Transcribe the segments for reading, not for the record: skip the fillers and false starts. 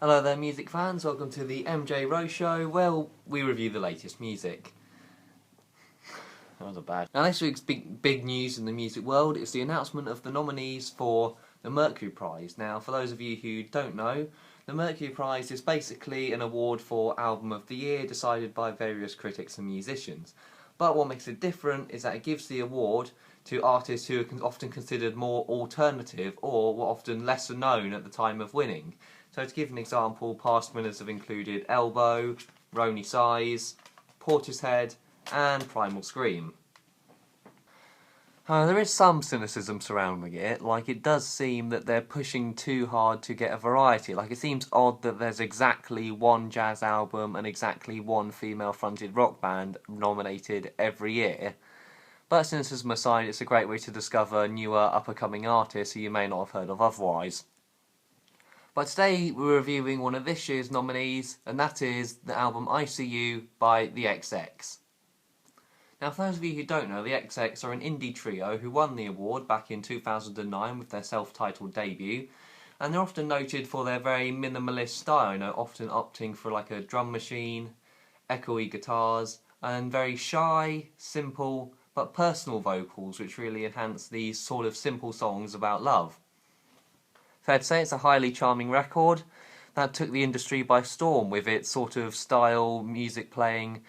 Hello there music fans, welcome to the MJ Rowe Show, where we review the latest music. That was bad. Now this week's big news in the music world is the announcement of the nominees for the Mercury Prize. Now for those of you who don't know, the Mercury Prize is basically an award for Album of the Year decided by various critics and musicians. But what makes it different is that it gives the award to artists who are often considered more alternative or were often lesser known at the time of winning. So to give an example, past winners have included Elbow, Rony Size, Portishead and Primal Scream. There is some cynicism surrounding it, like it does seem that they're pushing too hard to get a variety. Like it seems odd that there's exactly one jazz album and exactly one female-fronted rock band nominated every year. But cynicism aside, it's a great way to discover newer, up-and-coming artists who you may not have heard of otherwise. But today we're reviewing one of this year's nominees, and that is the album I See You by the XX. Now for those of you who don't know, the XX are an indie trio who won the award back in 2009 with their self-titled debut, and they're often noted for their very minimalist style, often opting for like a drum machine, echoey guitars, and very shy, simple, but personal vocals which really enhance these sort of simple songs about love. Fair to say it's a highly charming record that took the industry by storm, with its sort of style, music playing,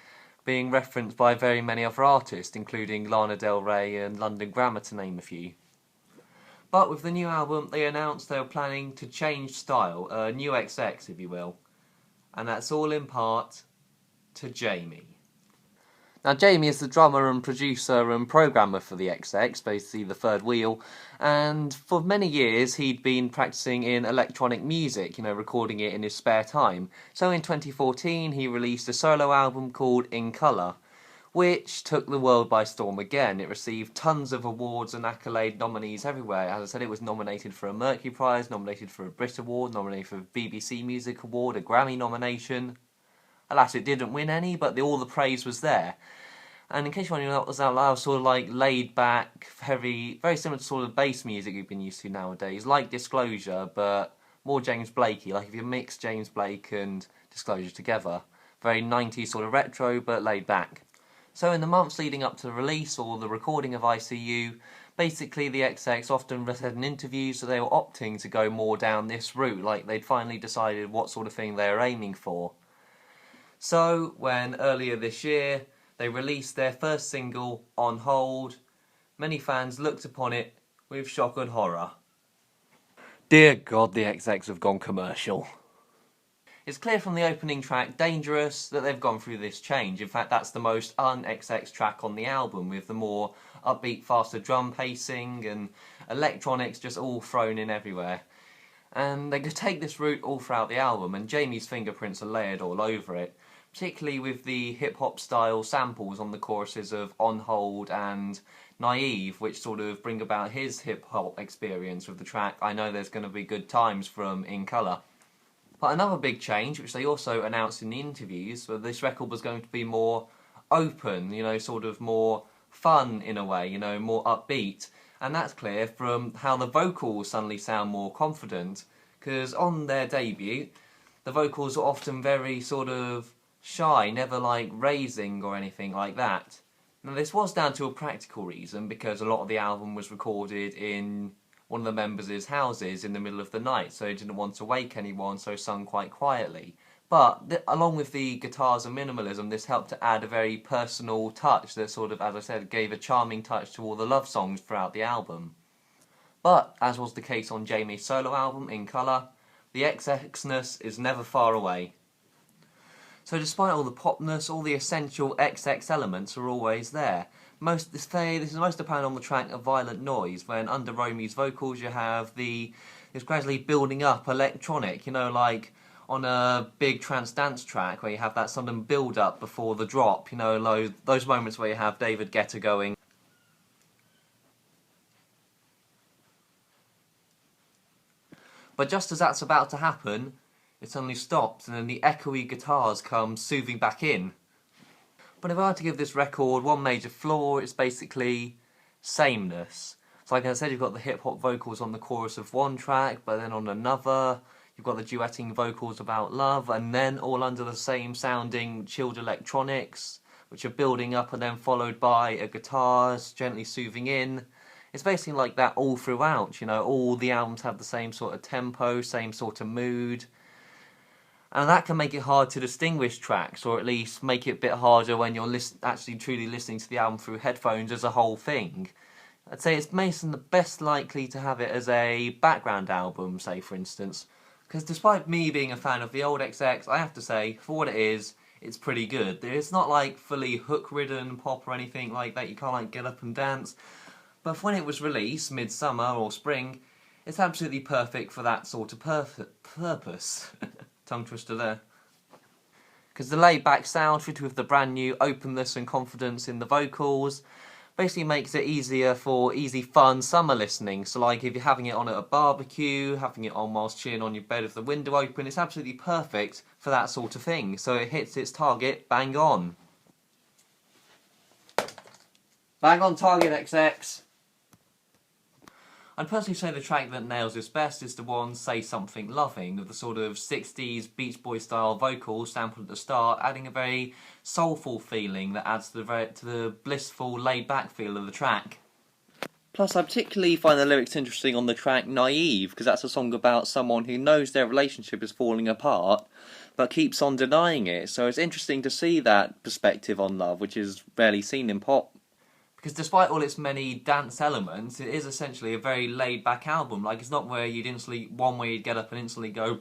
being referenced by very many other artists, including Lana Del Rey and London Grammar to name a few. But with the new album they announced they were planning to change style, a new XX if you will, and that's all in part to Jamie. Now Jamie is the drummer and producer and programmer for the XX, basically the third wheel, and for many years he'd been practicing in electronic music, recording it in his spare time. So in 2014 he released a solo album called In Colour, which took the world by storm again. It received tons of awards and accolade nominees everywhere. As I said, it was nominated for a Mercury Prize, nominated for a Brit Award, nominated for a BBC Music Award, a Grammy nomination. Alas, it didn't win any, but all the praise was there. And in case you want to know what was out loud, sort of like laid back, heavy, very similar to sort of bass music you've been used to nowadays, like Disclosure, but more James Blakey, like if you mix James Blake and Disclosure together. Very 90s sort of retro, but laid back. So in the months leading up to the release, or the recording of ICU, basically the XX often said in interviews that they were opting to go more down this route, like they'd finally decided what sort of thing they were aiming for. So when earlier this year they released their first single, On Hold, many fans looked upon it with shock and horror. Dear God, the XX have gone commercial. It's clear from the opening track, Dangerous, that they've gone through this change. In fact, that's the most un-XX track on the album, with the more upbeat, faster drum pacing and electronics just all thrown in everywhere. And they could take this route all throughout the album, and Jamie's fingerprints are layered all over it, particularly with the hip-hop style samples on the choruses of On Hold and Naive, which sort of bring about his hip-hop experience with the track I Know There's Gonna Be Good Times from In Colour. But another big change, which they also announced in the interviews, was this record was going to be more open, sort of more fun in a way, more upbeat. And that's clear from how the vocals suddenly sound more confident, because on their debut, the vocals are often very sort of shy, never like raising or anything like that. Now this was down to a practical reason, because a lot of the album was recorded in one of the members' houses in the middle of the night, so he didn't want to wake anyone, so sung quite quietly. But along with the guitars and minimalism, this helped to add a very personal touch that sort of, as I said, gave a charming touch to all the love songs throughout the album. But, as was the case on Jamie's solo album, In Colour, the XXness is never far away. So despite all the popness, all the essential XX elements are always there. This is most apparent on the track A Violent Noise, when under Romy's vocals you have this gradually building up electronic, like on a big trance dance track where you have that sudden build up before the drop, those moments where you have David Guetta going. But just as that's about to happen, it suddenly stops, and then the echoey guitars come soothing back in. But if I had to give this record one major flaw, it's basically sameness. So like I said, you've got the hip-hop vocals on the chorus of one track, but then on another you've got the duetting vocals about love, and then all under the same sounding chilled electronics, which are building up and then followed by a guitar gently soothing in. It's basically like that all throughout, you know, all the albums have the same sort of tempo, same sort of mood. And that can make it hard to distinguish tracks, or at least make it a bit harder when you're actually truly listening to the album through headphones as a whole thing. I'd say it's Mason the best likely to have it as a background album, say for instance. Because despite me being a fan of the old XX, I have to say, for what it is, it's pretty good. It's not like fully hook-ridden pop or anything like that, you can't like get up and dance. But when it was released, midsummer or spring, it's absolutely perfect for that sort of purpose. Tongue twister there. Because the laid-back sound, fitted with the brand new openness and confidence in the vocals, basically makes it easier for easy, fun summer listening. So like if you're having it on at a barbecue, having it on whilst chilling on your bed with the window open, it's absolutely perfect for that sort of thing. So it hits its target bang on. Bang on target, XX! I'd personally say the track that nails this best is the one Say Something Loving, with the sort of 60s Beach Boy style vocals sampled at the start, adding a very soulful feeling that adds to the blissful, laid-back feel of the track. Plus, I particularly find the lyrics interesting on the track Naive, because that's a song about someone who knows their relationship is falling apart, but keeps on denying it, so it's interesting to see that perspective on love, which is rarely seen in pop. Because despite all its many dance elements, it is essentially a very laid-back album. Like, it's not where you'd get up and instantly go...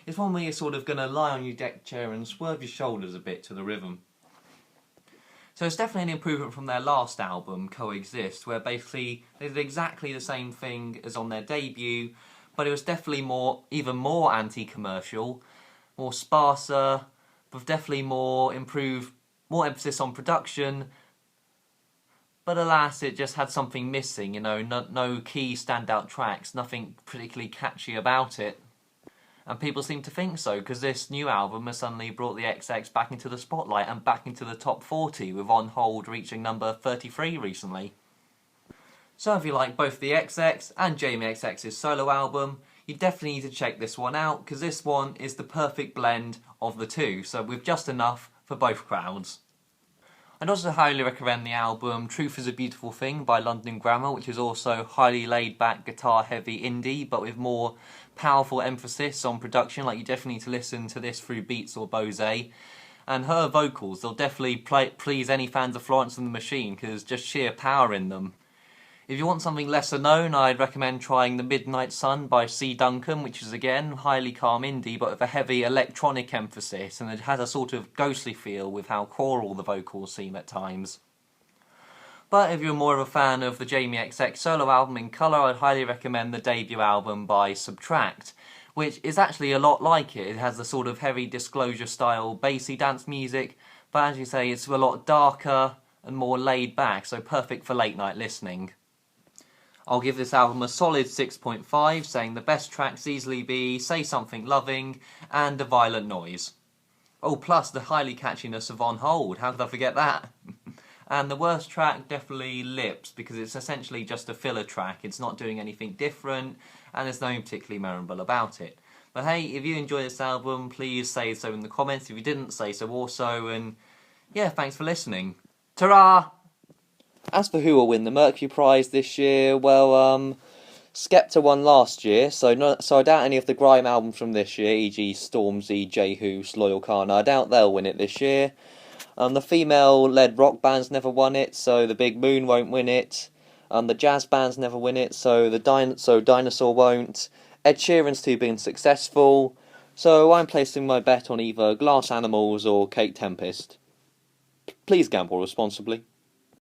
It's one where you're sort of going to lie on your deck chair and swerve your shoulders a bit to the rhythm. So it's definitely an improvement from their last album, Coexist, where basically they did exactly the same thing as on their debut, but it was definitely even more anti-commercial, more sparser, with definitely more emphasis on production. But alas, it just had something missing, you know, no key standout tracks, nothing particularly catchy about it. And people seem to think so, because this new album has suddenly brought the XX back into the spotlight and back into the top 40, with On Hold reaching number 33 recently. So if you like both the XX and Jamie XX's solo album, you definitely need to check this one out, because this one is the perfect blend of the two, so with just enough for both crowds. I'd also highly recommend the album Truth is a Beautiful Thing by London Grammar, which is also highly laid-back, guitar-heavy indie, but with more powerful emphasis on production. Like, you definitely need to listen to this through Beats or Bose. And her vocals, they'll definitely please any fans of Florence and the Machine, because just sheer power in them. If you want something lesser known, I'd recommend trying The Midnight Sun by C. Duncan, which is again highly calm indie but with a heavy electronic emphasis, and it has a sort of ghostly feel with how choral the vocals seem at times. But if you're more of a fan of the Jamie XX solo album in colour, I'd highly recommend the debut album by Subtract, which is actually a lot like it. It has the sort of heavy Disclosure style bassy dance music, but as you say, it's a lot darker and more laid back, so perfect for late night listening. I'll give this album a solid 6.5, saying the best tracks easily be Say Something Loving and A Violent Noise. Oh, plus the highly catchiness of On Hold, how could I forget that? And the worst track, definitely Lips, because it's essentially just a filler track, it's not doing anything different, and there's nothing particularly memorable about it. But hey, if you enjoy this album, please say so in the comments. If you didn't, say so also, and yeah, thanks for listening. Ta-ra! As for who will win the Mercury Prize this year, well, Skepta won last year, so I doubt any of the grime albums from this year, e.g. Stormzy, J-Hoos, Loyal Kana, I doubt they'll win it this year. The female-led rock bands never won it, so the Big Moon won't win it. The jazz bands never win it, so Dinosaur won't. Ed Sheeran's too been successful, so I'm placing my bet on either Glass Animals or Kate Tempest. Please gamble responsibly.